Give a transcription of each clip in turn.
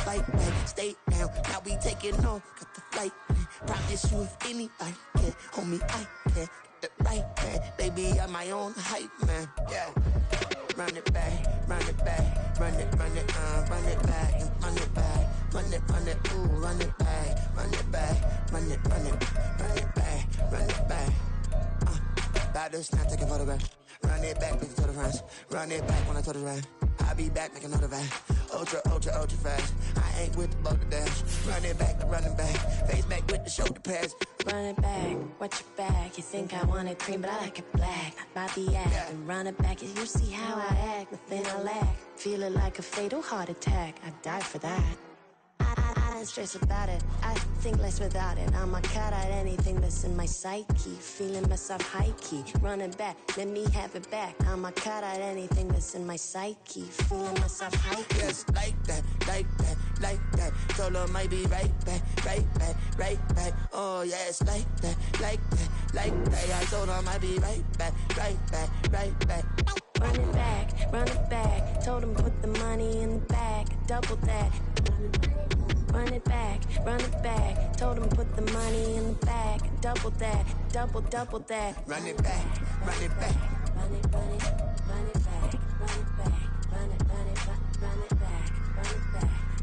fight back, stay down. Now we taking off, got the flight plan. Promise you if anybody can, homie, I can. Get the right back, baby, I'm my own hype man. Yeah. Run it back, run it back, run it back, run it back, run it, ooh, run it back, run it back, run it back, run it back. About this now, take a photograph. Run it back, make it to the front. Run it back when I told it right. I'll be back, make another back. Ultra, ultra, ultra fast. I ain't with the boat to dash. Run it back, running back. Face back with the shoulder pads. Run it back, watch your back. You think I want it cream, but I like it black. Body act, yeah. And run it back. You see how I act, nothing I lack. Feel it like a fatal heart attack. I'd die for that. I don't stress about it, I think less without it. I'ma cut out anything that's in my psyche. Feeling myself high-key, running back, let me have it back. I'ma cut out anything that's in my psyche. Feeling myself high-key. Yes, like that, like that, like that. Told her might be right back, right back, right back. Oh yes, like that, like that, like that. I told her might be right back, right back, right back. Run it back, told him put the money in the bag, double that. Run it back, told him put the money in the bag, double that, double that. Run it back, run it back. Run it back, run it back, run it back, run it back,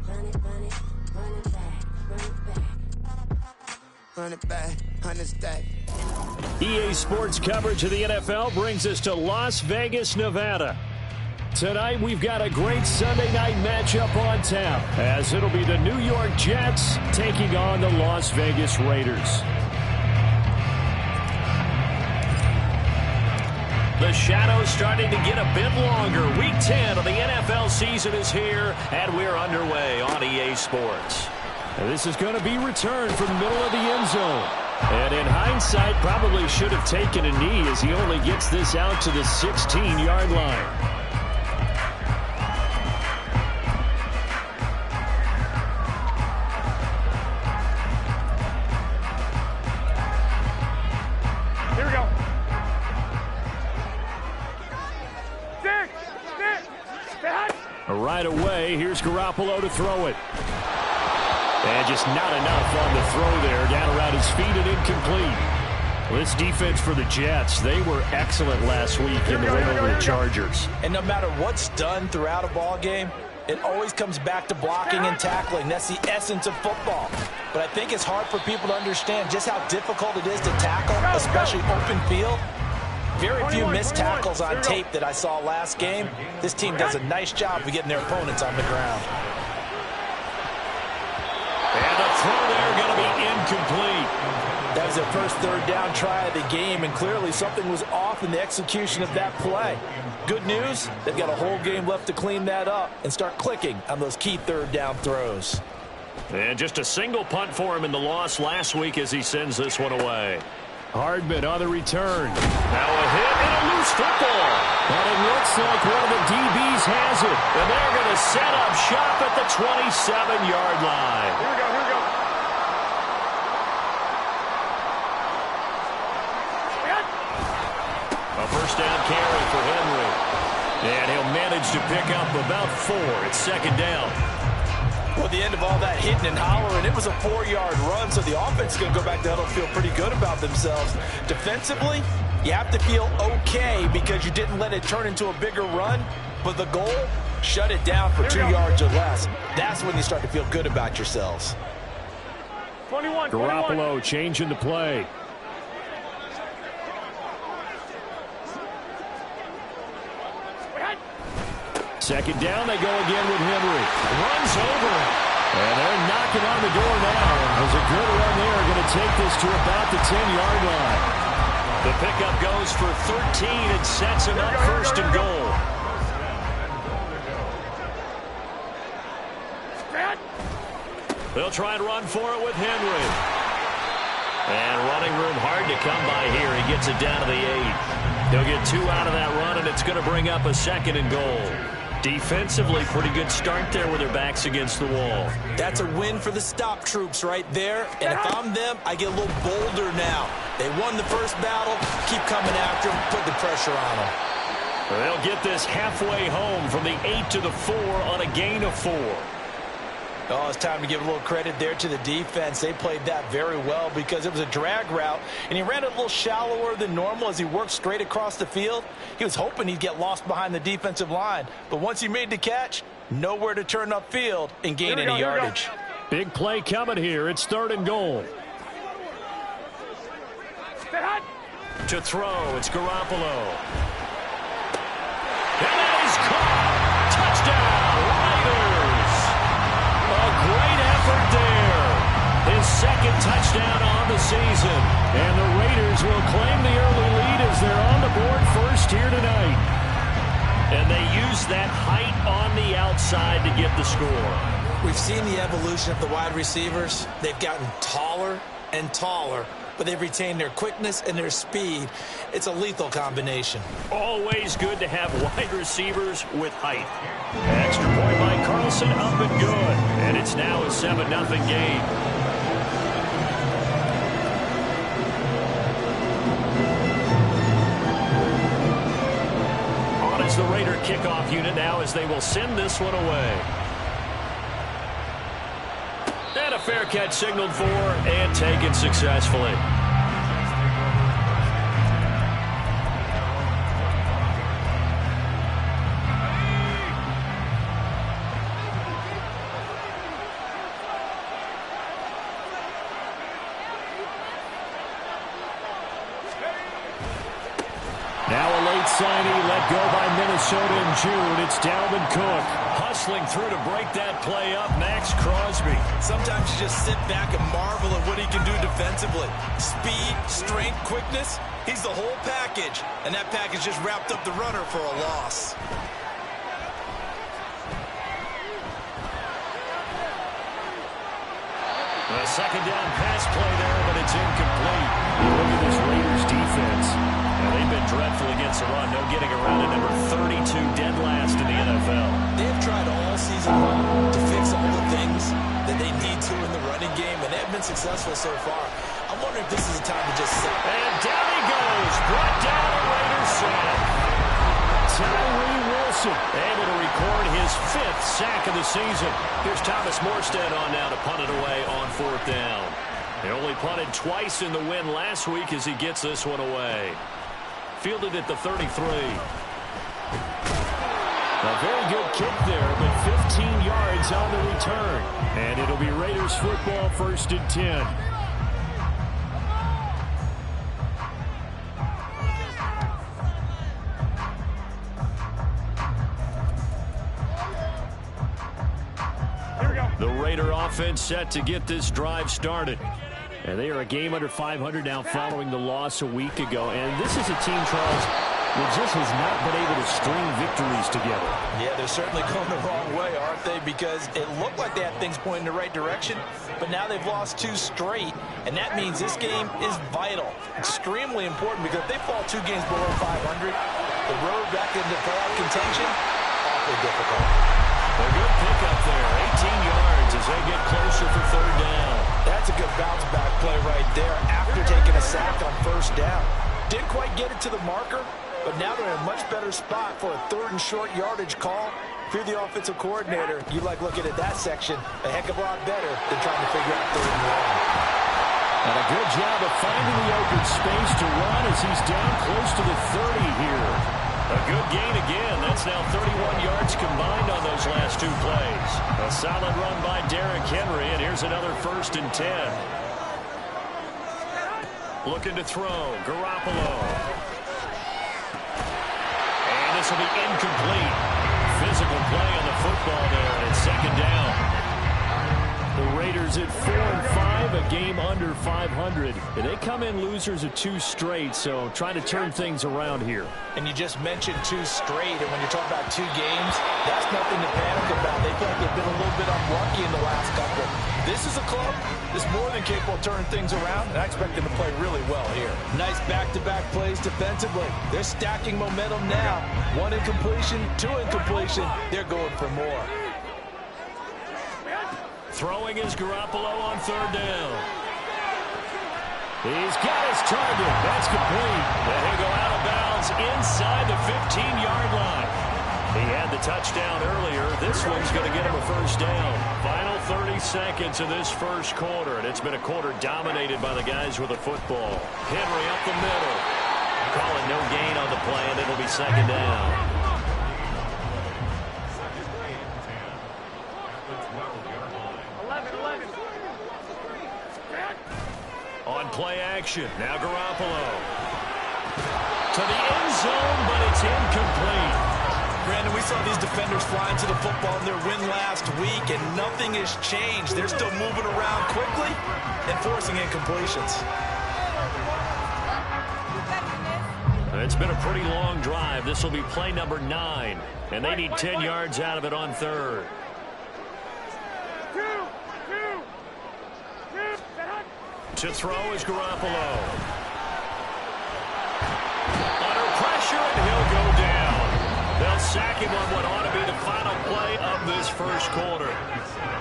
run it back, run it back, run it back, 100 stack. EA Sports coverage of the NFL brings us to Las Vegas, Nevada. Tonight, we've got a great Sunday night matchup on tap, as it'll be the New York Jets taking on the Las Vegas Raiders. The shadow's starting to get a bit longer. Week 10 of the NFL season is here, and we're underway on EA Sports. And this is going to be returned from the middle of the end zone. And in hindsight, probably should have taken a knee as he only gets this out to the 16-yard line. Right away, here's Garoppolo to throw it. And just not enough on the throw there. Down around his feet and incomplete. Well, this defense for the Jets, they were excellent last week in the win over the Chargers. And no matter what's done throughout a ball game, it always comes back to blocking and tackling. That's the essence of football. But I think it's hard for people to understand just how difficult it is to tackle, especially open field. Very few missed tackles on tape that I saw last game. This team does a nice job of getting their opponents on the ground. And the throw there going to be incomplete. That was their first third down try of the game, and clearly something was off in the execution of that play. Good news, they've got a whole game left to clean that up and start clicking on those key third down throws. And just a single punt for him in the loss last week as he sends this one away. Hardman on the return. Now a hit and a loose football. And it looks like one of the DBs has it. And they're going to set up shop at the 27-yard line. Here we go. A first down carry for Henry. And he'll manage to pick up about 4. It's second down. Well, the end of all that hitting and hollering, it was a 4-yard run, so the offense is going to go back to huddle, feel pretty good about themselves. Defensively, you have to feel okay because you didn't let it turn into a bigger run, but the goal, shut it down for 2 yards or less. That's when you start to feel good about yourselves. 21. Garoppolo changing the play. Second down, they go again with Henry. Runs over it. And they're knocking on the door now. There's a good run there. Going to take this to about the 10-yard line. The pickup goes for 13 and sets him up first and goal. They'll try and run for it with Henry. And running room hard to come by here. He gets it down to the 8. He'll get 2 out of that run, and it's going to bring up a second and goal. Defensively, pretty good start there with their backs against the wall. That's a win for the stop troops right there. And if I'm them, I get a little bolder now. They won the first battle. Keep coming after them. Put the pressure on them. They'll get this halfway home from the 8 to the 4 on a gain of 4. Oh, it's time to give a little credit there to the defense. They played that very well because it was a drag route, and he ran it a little shallower than normal as he worked straight across the field. He was hoping he'd get lost behind the defensive line, but once he made the catch, nowhere to turn upfield and gain any yardage. Big play coming here. It's 3rd and goal. To throw, it's Garoppolo. And that is caught. Touchdown, Raiders. A great effort there. His 2nd touchdown on the season. And the Raiders will claim the early lead as they're on the board first here tonight. And they use that height on the outside to get the score. We've seen the evolution of the wide receivers. They've gotten taller and taller, but they've retained their quickness and their speed. It's a lethal combination. Always good to have wide receivers with height. Extra point by Carlson, up and good. And it's now a 7-0 game. On is the Raider kickoff unit now as they will send this one away. And a fair catch signaled for and taken successfully. Now a late signing let go by Minnesota in June. It's Dalvin Cook. Hustling through to break that play up, Max Crosby. Sometimes you just sit back and marvel at what he can do defensively. Speed, strength, quickness, he's the whole package. And that package just wrapped up the runner for a loss. A 2nd down pass play there, but it's incomplete. Look at this Raiders defense. Now, they've been dreadful against the run. No getting around at number 32, dead last in the NFL. They've tried all season long to fix all the things that they need to in the running game, and they've been successful so far. I'm wondering if this is a time to just sit. And down he goes. Brought down a Raiders sack. Tyree Wilson able to record his 5th sack of the season. Here's Thomas Morstead on now to punt it away on 4th down. He only punted twice in the win last week as he gets this one away. Fielded at the 33. A very good kick there, but 15 yards on the return. And it'll be Raiders football 1st and 10. The Raider offense set to get this drive started. And they are a game under 500 now following the loss a week ago. And this is a team, Charles, that just has not been able to string victories together. Yeah, they're certainly going the wrong way, aren't they? Because it looked like they had things pointing in the right direction, but now they've lost 2 straight. And that means this game is vital, extremely important, because if they fall 2 games below 500, the road back into playoff contention, awfully difficult. A good pickup there, 18 yards as they get closer for 3rd down. That's a good bounce-back play right there after taking a sack on 1st down. Didn't quite get it to the marker, but now they're in a much better spot for a 3rd and short yardage call. If you're the offensive coordinator, you like looking at that section a heck of a lot better than trying to figure out 3rd and long. And a good job of finding the open space to run as he's down close to the 30 here. A good gain again. That's now 31 yards combined on those last 2 plays. A solid run by Derrick Henry, and here's another 1st and 10. Looking to throw, Garoppolo. And this will be incomplete. Physical play on the football there, and it's 2nd down. The Raiders at 4-5, a game under 500. And they come in losers of 2 straight, so trying to turn things around here. And you just mentioned 2 straight, and when you're talking about 2 games, that's nothing to panic about. They feel like they've been a little bit unlucky in the last couple. This is a club that's more than capable of turning things around, and I expect them to play really well here. Nice back-to-back plays defensively. They're stacking momentum now. 1 incompletion, 2 incompletion. They're going for more. Throwing is Garoppolo on 3rd down. He's got his target. That's complete. And he'll go out of bounds inside the 15-yard line. He had the touchdown earlier. This one's going to get him a 1st down. Final 3rd seconds of this first quarter, and it's been a quarter dominated by the guys with the football. Henry up the middle. Calling no gain on the play, and it'll be second down. On play action, now Garoppolo. To the end zone, but it's incomplete. Brandon, we saw these defenders fly into the football in their win last week, and nothing has changed. They're still moving around quickly and forcing incompletions. It's been a pretty long drive. This will be play number 9, and they need 10 yards out of it on third. To throw is Garoppolo. Under pressure, and he'll go down. They'll sack him on what ought to be the final play of this first quarter.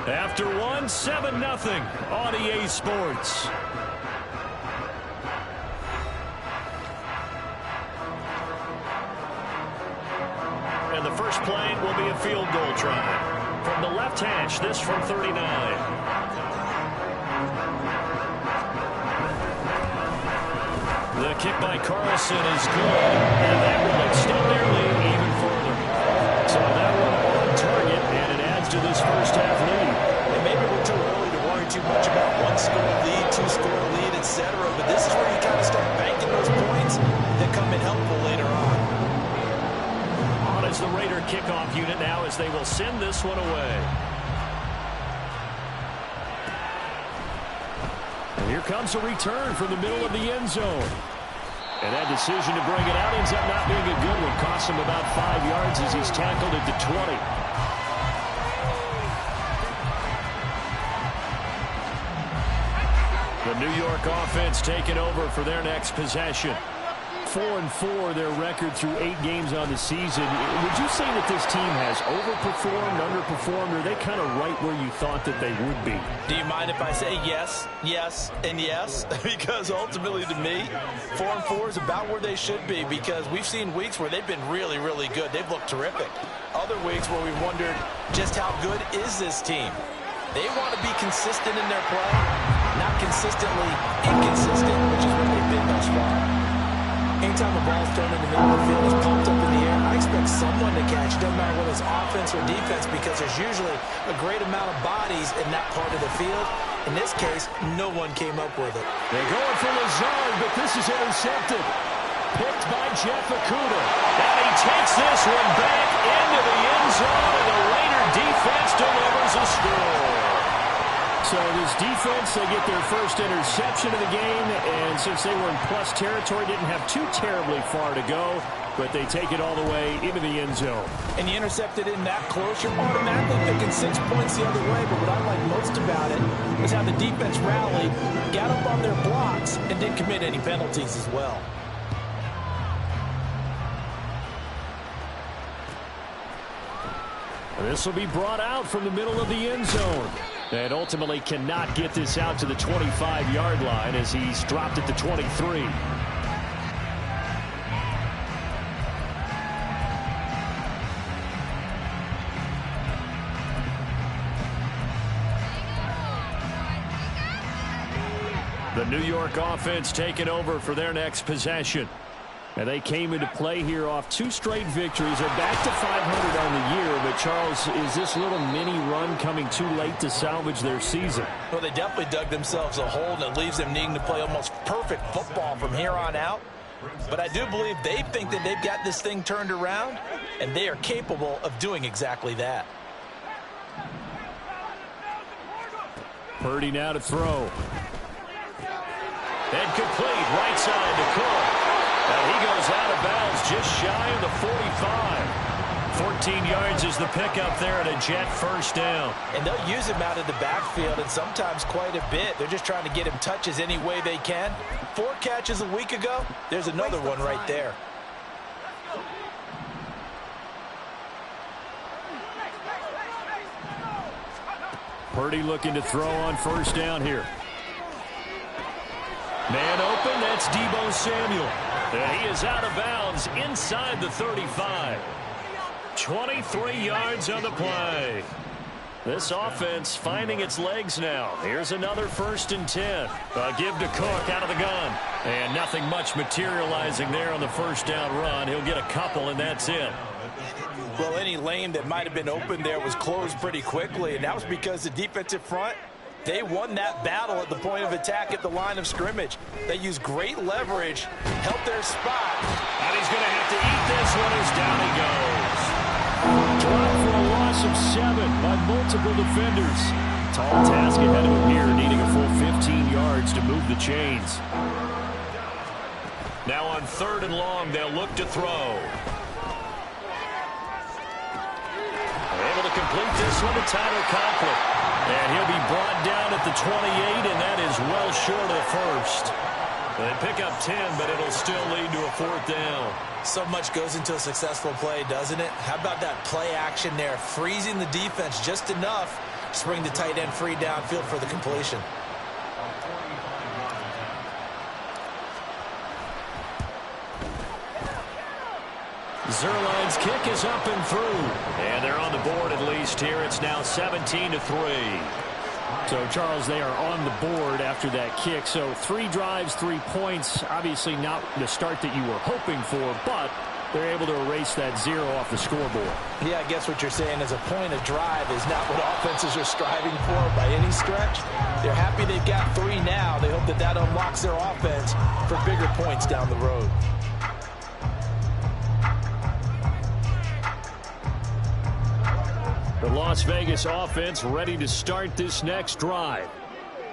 After one, 7-0 on EA Sports. And the first play will be a field goal try. From the left hash, this from 39. The kick by Carlson is good, and that will extend their lead even further. So that one on target, and it adds to this first half lead. And maybe we're too early to worry too much about one-score lead, two-score lead, etc. But this is where you kind of start banking those points that come in helpful later on. On is the Raider kickoff unit now as they will send this one away. And here comes a return from the middle of the end zone. And that decision to bring it out ends up not being a good one. Cost him about 5 yards as he's tackled at the 20. The New York offense taking over for their next possession. 4-4 their record through 8 games on the season. Would you say that this team has overperformed, underperformed, or are they kind of right where you thought that they would be? Do you mind if I say yes, yes, and yes? Because ultimately to me, 4-4 is about where they should be, because we've seen weeks where they've been really, really good. They've looked terrific. Other weeks where we wondered just how good is this team. They want to be consistent in their play, not consistently inconsistent, which is what they've been thus far. Anytime the ball's thrown in the middle of the field, is pumped up in the air, I expect someone to catch. It doesn't matter whether it's offense or defense, because there's usually a great amount of bodies in that part of the field. In this case, no one came up with it. They're going for Lazard, but this is intercepted. Picked by Jeff Okudah. And he takes this one back into the end zone, and the Raider defense delivers a score. So this defense, they get their first interception of the game, and since they were in plus territory, didn't have too terribly far to go, but they take it all the way into the end zone. And you intercepted in that close, you're automatically picking 6 points the other way, but what I like most about it was how the defense rallied, got up on their blocks, and didn't commit any penalties as well. This will be brought out from the middle of the end zone. And ultimately cannot get this out to the 25-yard line as he's dropped at the 23. The New York offense taking over for their next possession. And they came into play here off 2 straight victories. They're back to 500 on the year. But, Charles, is this little mini run coming too late to salvage their season? Well, they definitely dug themselves a hole, and it leaves them needing to play almost perfect football from here on out. But I do believe they think that they've got this thing turned around, and they are capable of doing exactly that. Purdy now to throw. And complete, right side to Cook. And he goes out of bounds just shy of the 45. 14 yards is the pickup there and a Jet first down. And they'll use him out of the backfield, and sometimes quite a bit. They're just trying to get him touches any way they can. 4 catches a week ago. There's another one right there. Purdy looking to throw on first down here. Man open, that's Deebo Samuel. And he is out of bounds inside the 35. 23 yards on the play. This offense finding its legs now. Here's another 1st and 10. Give to Cook out of the gun. And nothing much materializing there on the first down run. He'll get a couple, and that's it. Well, any lane that might have been open there was closed pretty quickly, and that was because the defensive front, they won that battle at the point of attack at the line of scrimmage. They used great leverage, helped their spot. And he's going to have to eat this one as down he goes. Drop for a loss of 7 by multiple defenders. Tall task ahead of him here, needing a full 15 yards to move the chains. Now on 3rd and long, they'll look to throw. Able to complete this one to Tyler Conklin. And he'll be brought down at the 28, and that is well short of the first. They pick up 10, but it'll still lead to a 4th down. So much goes into a successful play, doesn't it? How about that play action there, freezing the defense just enough to bring the tight end free downfield for the completion. Zerline's kick is up and through. And they're on the board at least here. It's now 17-3. So, Charles, they are on the board after that kick. So 3 drives, 3 points. Obviously not the start that you were hoping for, but they're able to erase that 0 off the scoreboard. Yeah, I guess what you're saying is a point of drive is not what offenses are striving for by any stretch. They're happy they've got 3 now. They hope that that unlocks their offense for bigger points down the road. The Las Vegas offense ready to start this next drive.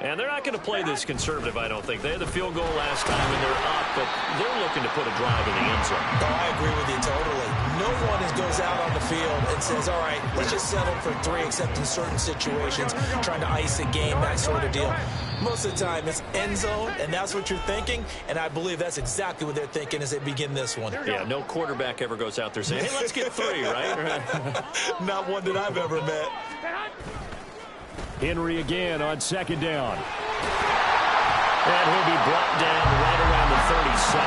And they're not going to play this conservative, I don't think. They had the field goal last time, and they're up, but they're looking to put a drive in the end zone. Oh, I agree with you totally. No one goes out on the field and says, all right, let's just settle for 3, except in certain situations, trying to ice a game, that sort of deal. Most of the time, it's end zone, and that's what you're thinking, and I believe that's exactly what they're thinking as they begin this one. Yeah, no quarterback ever goes out there saying, hey, let's get 3, right? Not one that I've ever met. Henry again on 2nd down. And he'll be brought down right around the 37.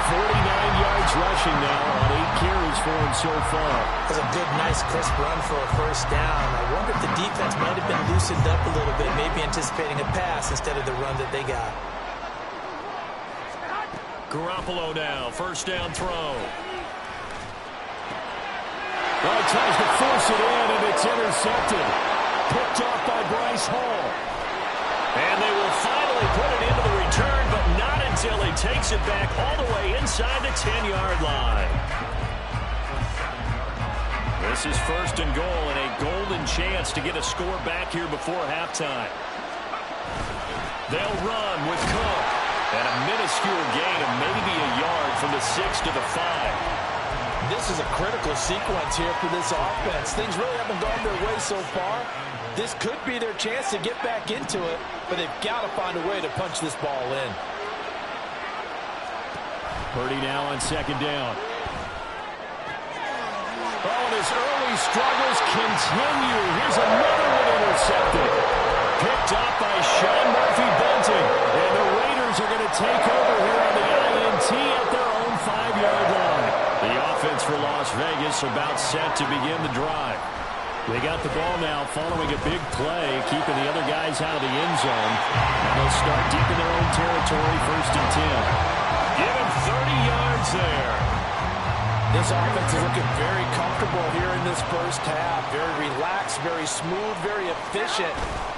49 yards rushing now on 8 carries for him so far. That's a good, nice, crisp run for a 1st down. I wonder if the defense might have been loosened up a little bit, maybe anticipating a pass instead of the run that they got. Garoppolo now, 1st down throw. Oh, tries to force it in, and it's intercepted. Picked off by Bryce Hall. And they will finally put it into the return, but not until he takes it back all the way inside the 10-yard line. This is 1st and goal, and a golden chance to get a score back here before halftime. They'll run with Cook. And a minuscule gain of maybe a yard from the 6 to the 5. This is a critical sequence here for this offense. Things really haven't gone their way so far. This could be their chance to get back into it, but they've got to find a way to punch this ball in. Purdy now on 2nd down. Oh, and his early struggles continue. Here's another one intercepted. Picked up by Sean Murphy-Bunting. And the Raiders are going to take over here on the INT at their own 5-yard line. The offense for Las Vegas about set to begin the drive. They got the ball now following a big play, keeping the other guys out of the end zone. And they'll start deep in their own territory, 1st and 10. Give him 30 yards there. This offense is looking very comfortable here in this 1st half. Very relaxed, very smooth, very efficient.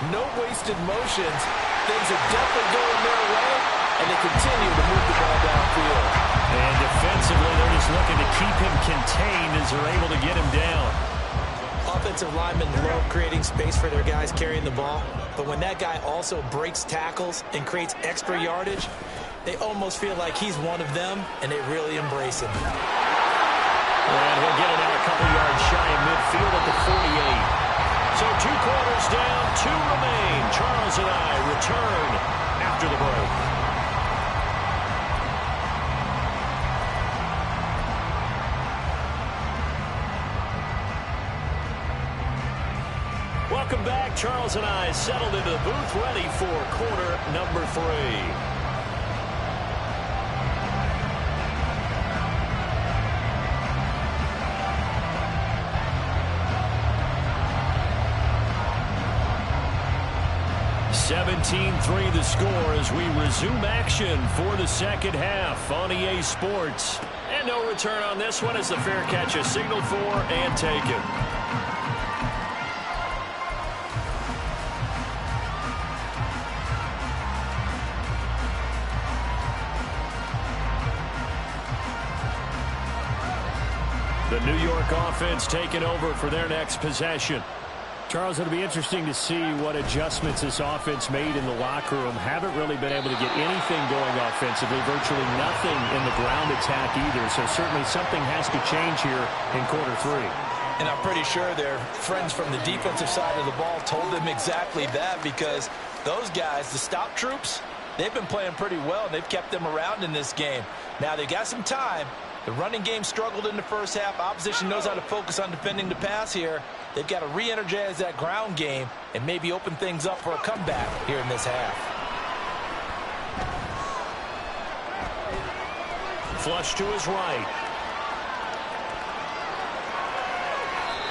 No wasted motions. Things are definitely going their way, and they continue to move the ball downfield. And defensively, they're just looking to keep him contained as they're able to get him down. Offensive linemen love creating space for their guys carrying the ball, but when that guy also breaks tackles and creates extra yardage, they almost feel like he's one of them, and they really embrace him. And he'll get it out a couple yards shy of midfield at the 48. So 2 quarters down, 2 remain. Charles and I return after the break. Welcome back. Charles and I settled into the booth, ready for quarter number 3. 17-3 the score as we resume action for the second half on EA Sports. And no return on this one as the fair catch is signaled for and taken. The New York offense taking over for their next possession. Charles, it'll be interesting to see what adjustments this offense made in the locker room. Haven't really been able to get anything going offensively, virtually nothing in the ground attack either. So certainly something has to change here in quarter three. And I'm pretty sure their friends from the defensive side of the ball told them exactly that, because those guys, the stop troops, they've been playing pretty well. They've kept them around in this game. Now they got some time. The running game struggled in the first half. Opposition knows how to focus on defending the pass here. They've got to re-energize that ground game and maybe open things up for a comeback here in this half. Flush to his right.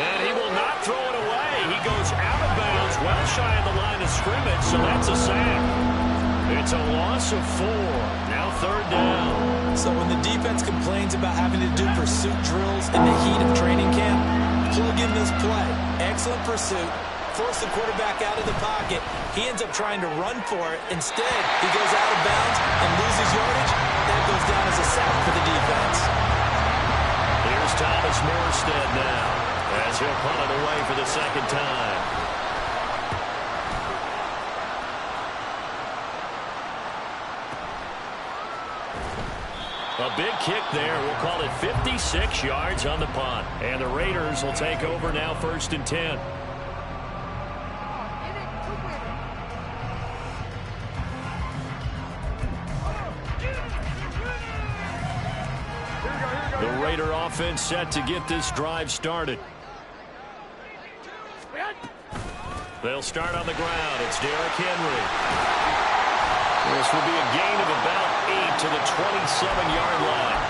And he will not throw it away. He goes out of bounds, well shy of the line of scrimmage, so that's a sack. It's a loss of 4. Now third down. So when the defense complains about having to do pursuit drills in the heat of training camp, plug in this play. Excellent pursuit. Force the quarterback out of the pocket. He ends up trying to run for it. Instead, he goes out of bounds and loses yardage. That goes down as a sack for the defense. Here's Thomas Morstead now as he'll punt it away for the second time. A big kick there. We'll call it 56 yards on the punt. And the Raiders will take over now, 1st and 10. The Raider offense set to get this drive started. They'll start on the ground. It's Derrick Henry. This will be a gain of about 8 to the 27-yard line.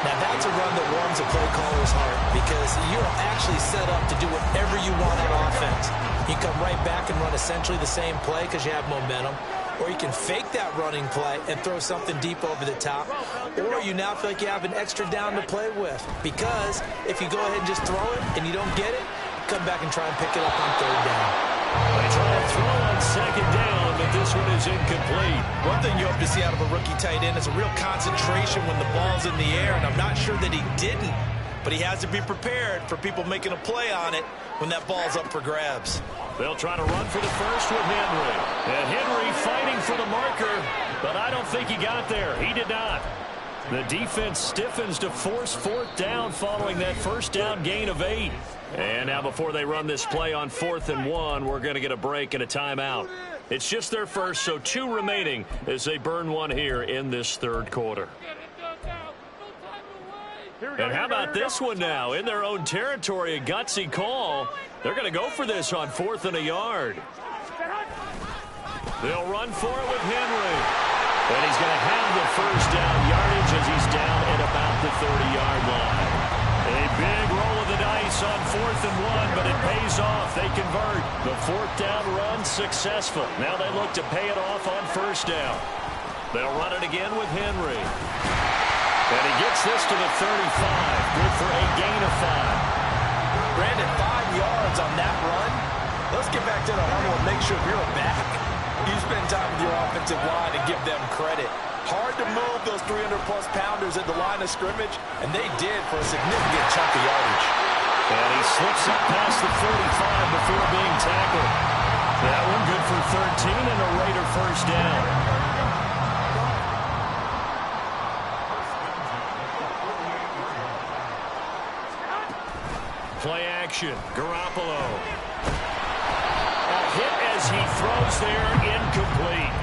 Now that's a run that warms a play caller's heart, because you're actually set up to do whatever you want on offense. You come right back and run essentially the same play because you have momentum, or you can fake that running play and throw something deep over the top, or you now feel like you have an extra down to play with, because if you go ahead and just throw it and you don't get it, come back and try and pick it up on third down. They try to throw on second down, but this one is incomplete. One thing you hope to see out of a rookie tight end is a real concentration when the ball's in the air, and I'm not sure that he didn't, but he has to be prepared for people making a play on it when that ball's up for grabs. They'll try to run for the first with Henry. And Henry fighting for the marker, but I don't think he got there. He did not. The defense stiffens to force 4th down following that first down gain of 8. And now before they run this play on 4th and 1, we're going to get a break and a timeout. It's just their first, so 2 remaining as they burn one here in this third quarter. And how about this one now? In their own territory, a gutsy call. They're going to go for this on 4th and a yard. They'll run for it with Henry. And he's going to have the first down yardage as he's down at about the 30-yard line. A big roll of the dice on 4th and 1, but it pays off. They convert. The 4th down run successful. Now they look to pay it off on 1st down. They'll run it again with Henry. And he gets this to the 35. Good for a gain of 5. Brandon, 5 yards on that run. Let's get back to the huddle and make sure we're back. You spend time with your offensive line and give them credit. Hard to move those 300-plus pounders at the line of scrimmage, and they did for a significant chunk of yardage. And he slips up past the 45 before being tackled. That one good for 13 and a Raider first down. Play action. Garoppolo. A hit as he throws there, incomplete.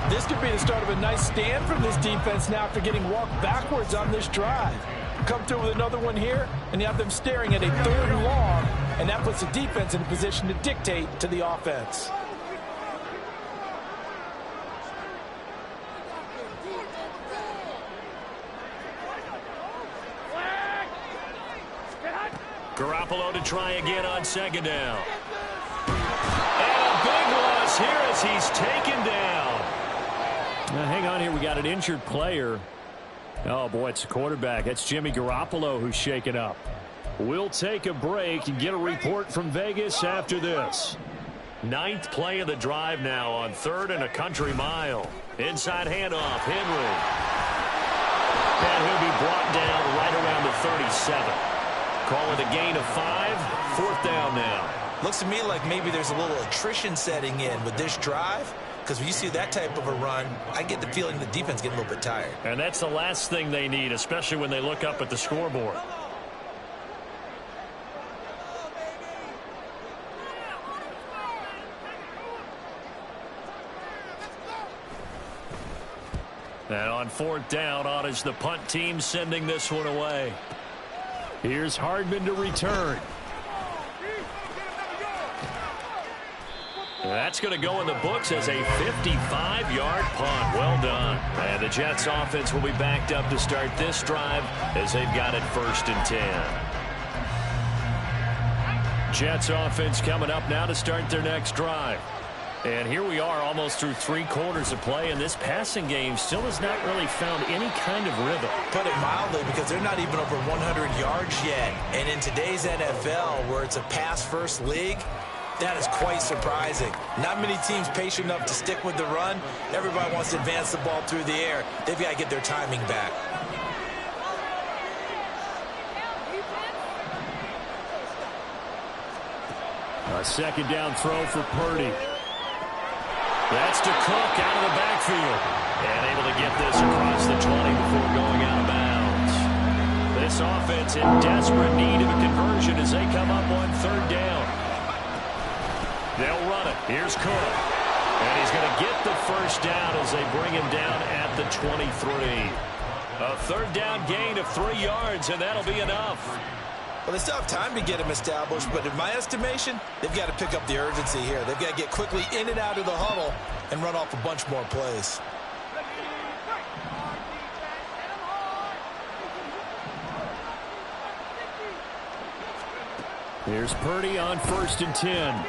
This could be the start of a nice stand from this defense now after getting walked backwards on this drive. Come through with another one here, and you have them staring at a 3rd and long, and that puts the defense in a position to dictate to the offense. Garoppolo to try again on 2nd down. And a big loss here as as he's taken down. Now, hang on here. We got an injured player. Oh, boy, it's the quarterback. That's Jimmy Garoppolo who's shaken up. We'll take a break and get a report from Vegas after this. 9th play of the drive now on 3rd and a country mile. Inside handoff, Henry. And he'll be brought down right around the 37. Call it a gain of 5. 4th down now. Looks to me like maybe there's a little attrition setting in with this drive. Because when you see that type of a run, I get the feeling the defense getting a little bit tired. And that's the last thing they need, especially when they look up at the scoreboard. And on 4th down, on is the punt team sending this one away. Here's Hardman to return. That's going to go in the books as a 55-yard punt. Well done. And the Jets offense will be backed up to start this drive as they've got it 1st and 10. Jets offense coming up now to start their next drive. And here we are almost through 3 quarters of play, and this passing game still has not really found any kind of rhythm. Put it mildly, because they're not even over 100 yards yet. And in today's NFL, where it's a pass-first league, that is quite surprising. Not many teams patient enough to stick with the run. Everybody wants to advance the ball through the air. They've got to get their timing back. A 2nd down throw for Purdy. That's to Cook out of the backfield. And able to get this across the 20 before going out of bounds. This offense in desperate need of a conversion as they come up on 3rd down. They'll run it. Here's Cook. And he's going to get the 1st down as they bring him down at the 23. A 3rd down gain of 3 yards, and that'll be enough. Well, they still have time to get him established, but in my estimation, they've got to pick up the urgency here. They've got to get quickly in and out of the huddle and run off a bunch more plays. Here's Purdy on 1st and 10.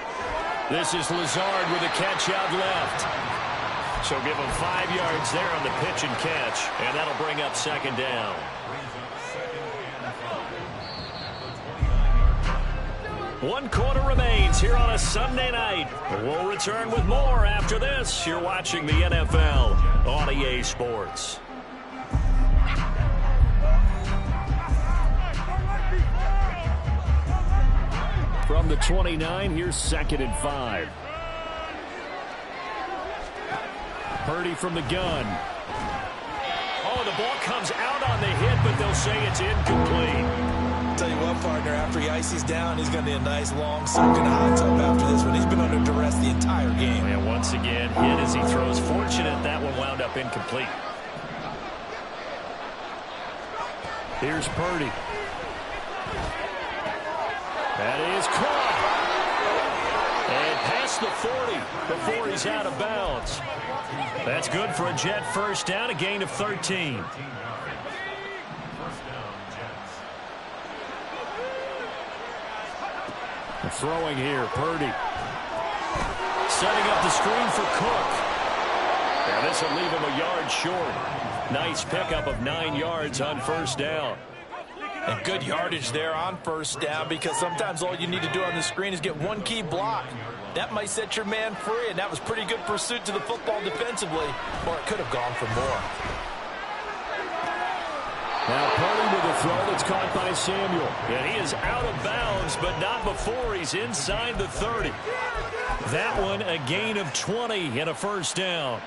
This is Lazard with a catch out left. So give him 5 yards there on the pitch and catch, and that'll bring up 2nd down. One quarter remains here on a Sunday night. We'll return with more after this. You're watching the NFL on EA Sports. From the 29, here's 2nd and 5. Purdy from the gun. Oh, the ball comes out on the hit, but they'll say it's incomplete. Tell you what, partner, after he ices down, he's going to need a nice long soak in a hot tub after this one. He's been under duress the entire game. And once again, hit as he throws. Fortunate that one wound up incomplete. Here's Purdy. That is caught. And past the 40 before he's out of bounds. That's good for a Jet 1st down, a gain of 13. Throwing here, Purdy. Setting up the screen for Cook. And this will leave him a yard short. Nice pickup of 9 yards on 1st down. And good yardage there on 1st down, because sometimes all you need to do on the screen is get one key block. That might set your man free, and that was pretty good pursuit to the football defensively, or it could have gone for more. Now Purdy with a throw that's caught by Samuel. And he is out of bounds, but not before he's inside the 30. That one a gain of 20 and a 1st down.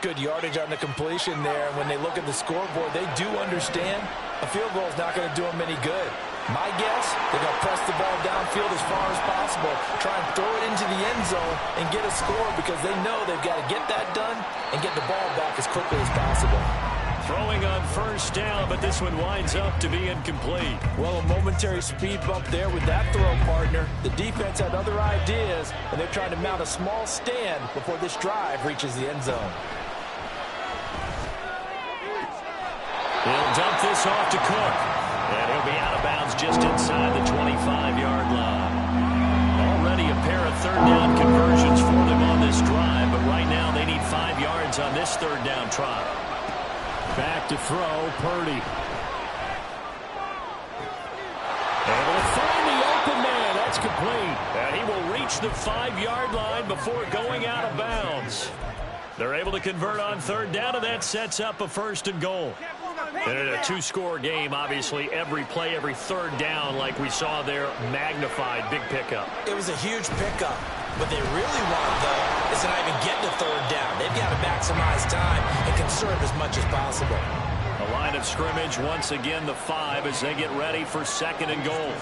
Good yardage on the completion there. And when they look at the scoreboard, they do understand a field goal is not going to do them any good. My guess, they're going to press the ball downfield as far as possible, try and throw it into the end zone and get a score, because they know they've got to get that done and get the ball back as quickly as possible. Throwing on 1st down, but this one winds up to be incomplete. Well, a momentary speed bump there with that throw, partner. The defense had other ideas, and they're trying to mount a small stand before this drive reaches the end zone. He'll dump this off to Cook. And he'll be out of bounds just inside the 25-yard line. Already a pair of 3rd down conversions for them on this drive. try. Back to throw, Purdy. Able to find the open man. That's complete. And he will reach the 5-yard line before going out of bounds. They're able to convert on third down, and that sets up a 1st and goal. And in a 2-score game, obviously, every play, every third down, like we saw there, magnified, big pickup. It was a huge pickup. What they really want, though, is to not even get to third down. They've got to maximize time and conserve as much as possible. A line of scrimmage, once again, the 5 as they get ready for 2nd and goal.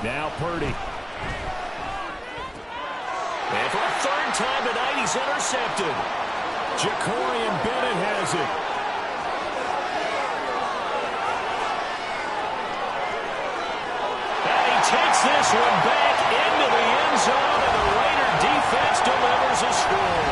Now Purdy. And for a 3rd time tonight, he's intercepted. Jacorian Bennett has it. And he takes this one back into the end zone, and the Raider defense delivers a score.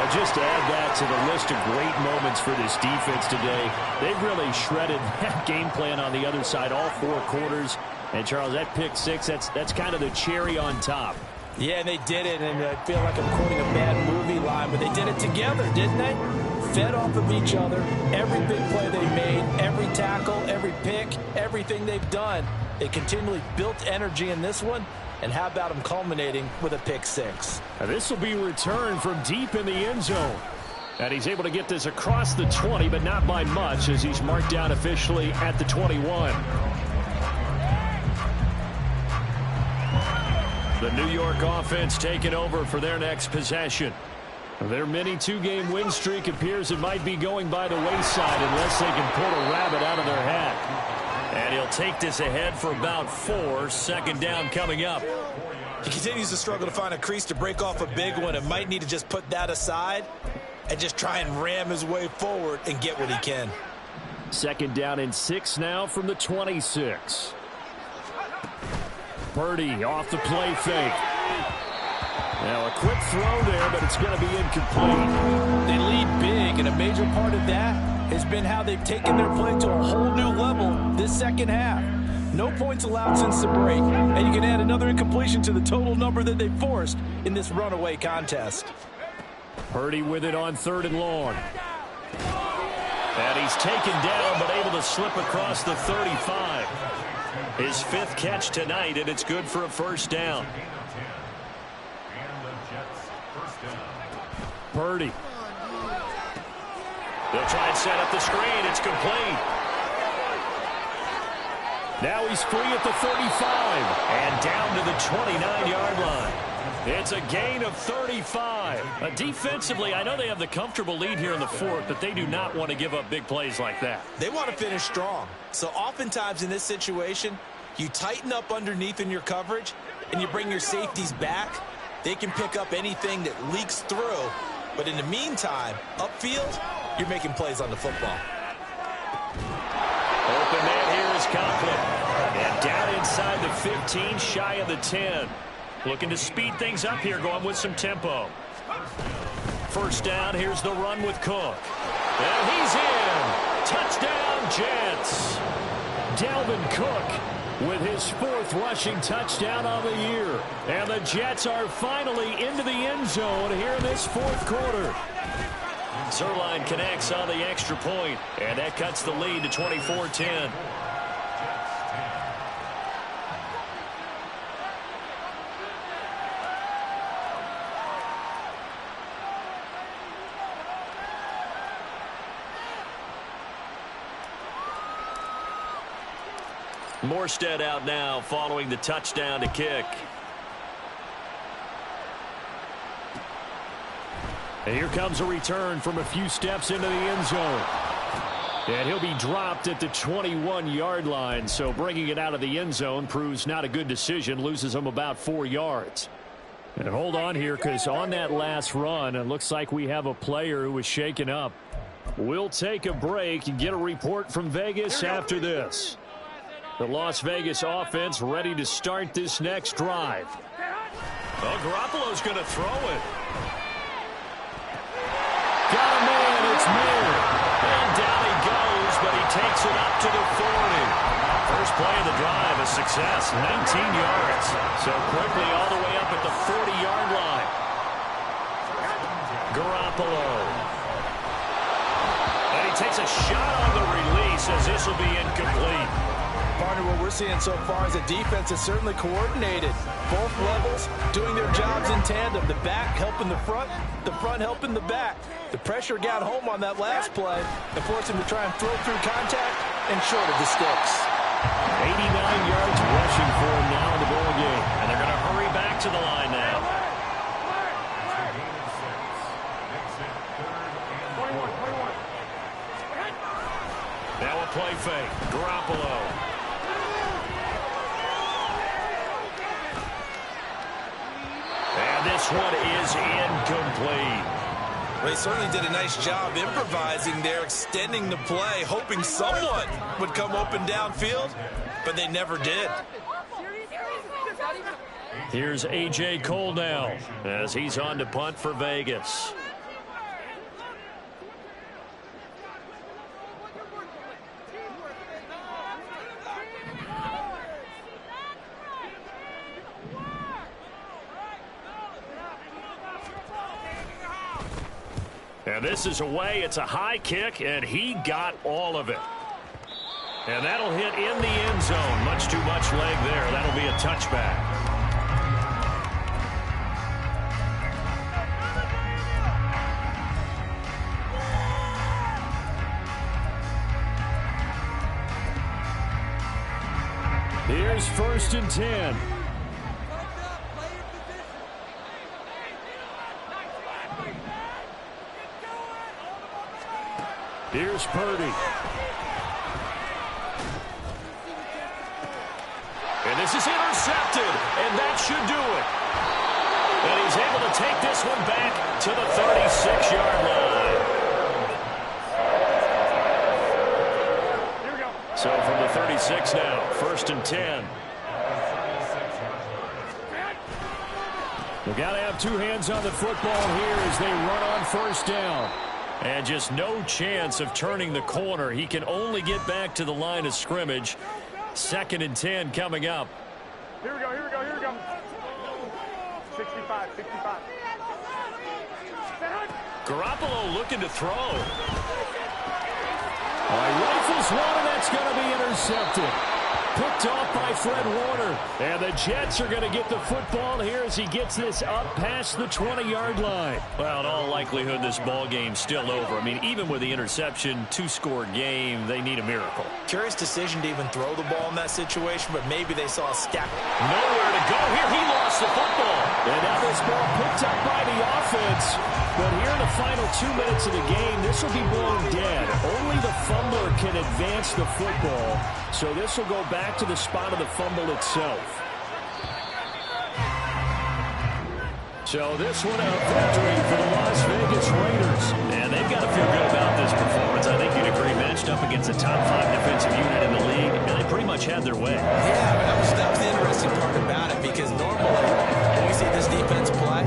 Well, just to add that to the list of great moments for this defense today, they've really shredded that game plan on the other side all 4 quarters. And, Charles, that pick 6, that's kind of the cherry on top. Yeah, and they did it, and I feel like I'm quoting a bad movie line, but they did it together, didn't they? Fed off of each other, every big play they made, every tackle, every pick, everything they've done. They continually built energy in this one, and how about them culminating with a pick 6? Now, this will be returned from deep in the end zone. And he's able to get this across the 20, but not by much, as he's marked down officially at the 21. The New York offense taking over for their next possession. Their mini 2-game win streak appears it might be going by the wayside unless they can pull a rabbit out of their hat. And he'll take this ahead for about 4. 2nd down coming up. He continues to struggle to find a crease to break off a big one, and might need to just put that aside and just try and ram his way forward and get what he can. 2nd down and 6 now from the 26. Purdy off the play fake. Now a quick throw there, but it's going to be incomplete. They lead big, and a major part of that has been how they've taken their play to a whole new level this 2nd half. No points allowed since the break, and you can add another incompletion to the total number that they forced in this runaway contest. Purdy with it on 3rd and long. And he's taken down, but able to slip across the 35. His 5th catch tonight, and it's good for a 1st down. Purdy. They'll try and set up the screen. It's complete. Now he's free at the 35 and down to the 29-yard line. It's a gain of 35. Defensively, I know they have the comfortable lead here in the 4th, but they do not want to give up big plays like that. They want to finish strong. So oftentimes in this situation, you tighten up underneath in your coverage, and you bring your safeties back. They can pick up anything that leaks through. But in the meantime, upfield, you're making plays on the football. Open man here is Conklin. And down inside the 15, shy of the 10. Looking to speed things up here, going with some tempo. 1st down, here's the run with Cook. And he's in. Touchdown, Jets. Dalvin Cook with his 4th rushing touchdown on the year. And the Jets are finally into the end zone here in this 4th quarter. Zerline connects on the extra point, and that cuts the lead to 24-10. Morstead out now following the touchdown to kick. And here comes a return from a few steps into the end zone. And he'll be dropped at the 21-yard line, so bringing it out of the end zone proves not a good decision, loses him about 4 yards. And hold on here, because on that last run, it looks like we have a player who was shaken up. We'll take a break and get a report from Vegas after this. The Las Vegas offense ready to start this next drive. Oh, Garoppolo's going to throw it. Got a man, it's Moore. And to the 40. First play of the drive, a success, 19 yards. So quickly all the way up at the 40-yard line. Garoppolo. And he takes a shot on the release as this will be incomplete. Partner, what we're seeing so far is the defense is certainly coordinated. Both levels doing their jobs in tandem. The back helping the front helping the back. The pressure got home on that last play and forced him to try and throw through contact and short of the sticks. 89 yards rushing for him now in the ball game. And they're going to hurry back to the line now. Now a play fake. Garoppolo. And this one is incomplete. Well, he certainly did a nice job improvising there, extending the play, hoping someone would come open downfield, but they never did. Here's A.J. Cole now as he's on to punt for Vegas. And this is away. It's a high kick, and he got all of it. And that'll hit in the end zone. Much too much leg there. That'll be a touchback. Here's 1st and 10. Here's Purdy. And this is intercepted, and that should do it. And he's able to take this one back to the 36-yard line. Here we go. So from the 36 now, 1st and 10. We've got to have two hands on the football here as they run on 1st down. And just no chance of turning the corner. He can only get back to the line of scrimmage. 2nd and 10 coming up. Here we go, here we go, here we go. 65, 65. Garoppolo looking to throw. Rifles one, and that's going to be intercepted. Picked off by Fred Warner. And the Jets are going to get the football here as he gets this up past the 20-yard line. Well, in all likelihood, this ball game's still over. I mean, even with the interception, 2-score game, they need a miracle. Curious decision to even throw the ball in that situation, but maybe they saw a stack. Nowhere to go here. He lost the football. And now this ball picked up by the offense. But here in the final 2 minutes of the game, this will be blown dead. Only the fumbler can advance the football. So this will go back to the spot of the fumble itself. So this one a victory for the Las Vegas Raiders. And they've got to feel good about this performance. I think you'd agree, matched up against a top 5 defensive unit in the league, and they pretty much had their way. Yeah, that was the interesting part about it, because normally when we see this defense play,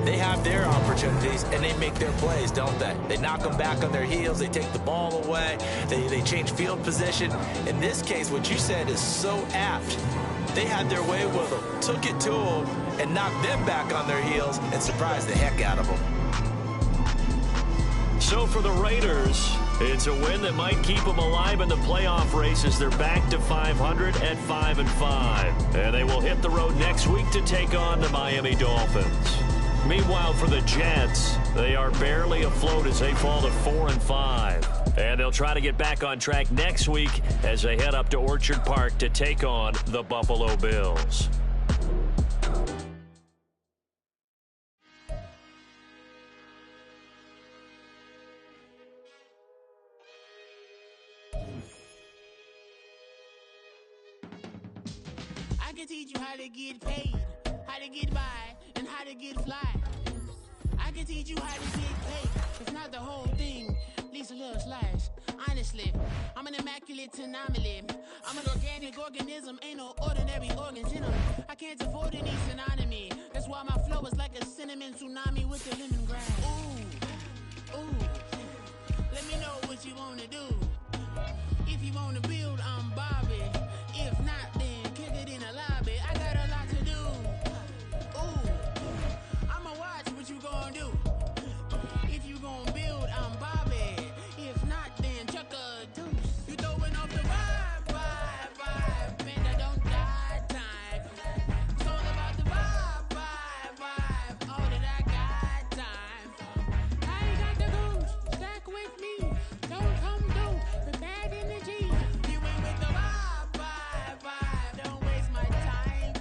they have their opportunities, and they make their plays, don't they? They knock them back on their heels. They take the ball away. They change field position. In this case, what you said is so apt. They had their way with them, took it to them, and knocked them back on their heels and surprised the heck out of them. So for the Raiders, it's a win that might keep them alive in the playoff race as they're back to 500 at 5-5. And they will hit the road next week to take on the Miami Dolphins. Meanwhile, for the Jets, they are barely afloat as they fall to 4-5. And they'll try to get back on track next week as they head up to Orchard Park to take on the Buffalo Bills. I can teach you how to get paid, how to get by, and how to get fly. I can teach you how to get paid. It's not the whole thing, at least a little slice. Honestly, I'm an immaculate anomaly. I'm an organic organism, ain't no ordinary organs in them. I can't afford any synonymy. That's why my flow is like a cinnamon tsunami with the lemongrass. Ooh, ooh. Let me know what you wanna do. If If you wanna build, I'm Bobby. If not, then kick it in the lobby. I got a lot to do. Ooh, I'ma watch what you gonna do. If you gonna build, I'm Bobby. If not, then chuck a deuce. You throwing off the vibe. Man, I don't die time. It's all about the vibe. All that I got time. I ain't got the goose. Stack with me. Don't come through with bad energy. You ain't with the vibe. Don't waste my time.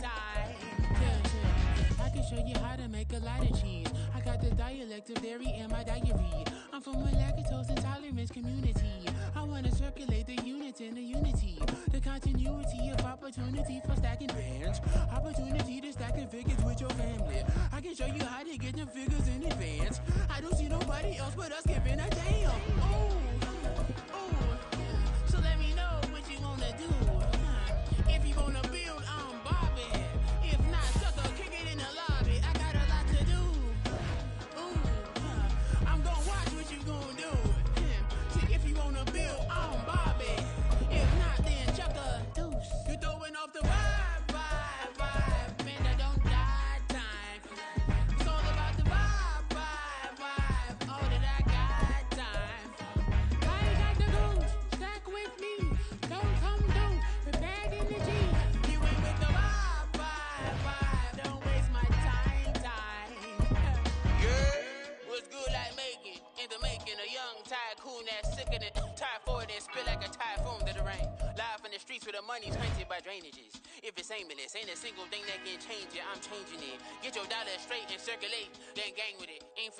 Yeah. I can show you how to make a lot of cheese. I got the dialect of dairy in my diary. I'm from a lactose intolerance community. I wanna circulate the units and the unity. The continuity of opportunity for stacking bands. Opportunity to stack figures with your family. I can show you how to get them figures in advance. I don't see nobody else but us giving a damn. Ooh. So let me know what you wanna do. If you wanna build, I'm Bobby. If not, sucker, kick it in the lobby. I got a lot to do. I'm gonna watch what you gonna do. See, if you wanna build, I'm Bobby. If not, then chuck a deuce. You throwing off the vibe. Man, I don't die time. It's all about the vibe. All that I got time. I ain't got the goose. Stack with me. Don't come through with bad energy. You ain't with the vibe. Don't waste my time. Yeah, what's good like making? In the making, a young tycoon that's sicker than tired for it and spit like a typhoon to the rain. Live in the streets where the money's painted by drainages. If it's aimless, ain't a single thing that can change it. I'm changing it. Get your dollar straight and circulate, then gang with it. Ain't for